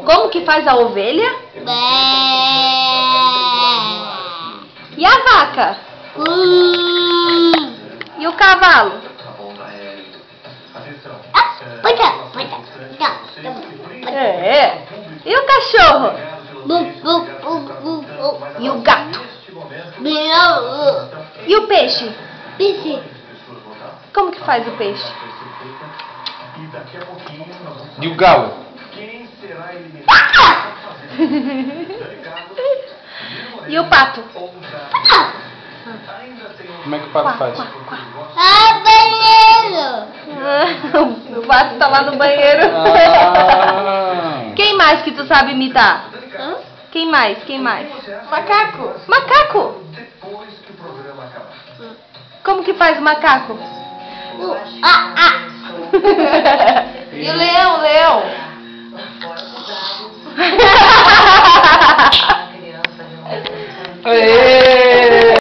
Como que faz a ovelha? E a vaca? E o cavalo? É. E o cachorro? E o gato? E o peixe? Como que faz o peixe? E o galo? E o pato? Como é que o pato faz? Banheiro! O pato tá lá no banheiro. Ah. Quem mais que tu sabe imitar? Quem mais? Macaco! Macaco! Como que faz o macaco? E o leão? Ei!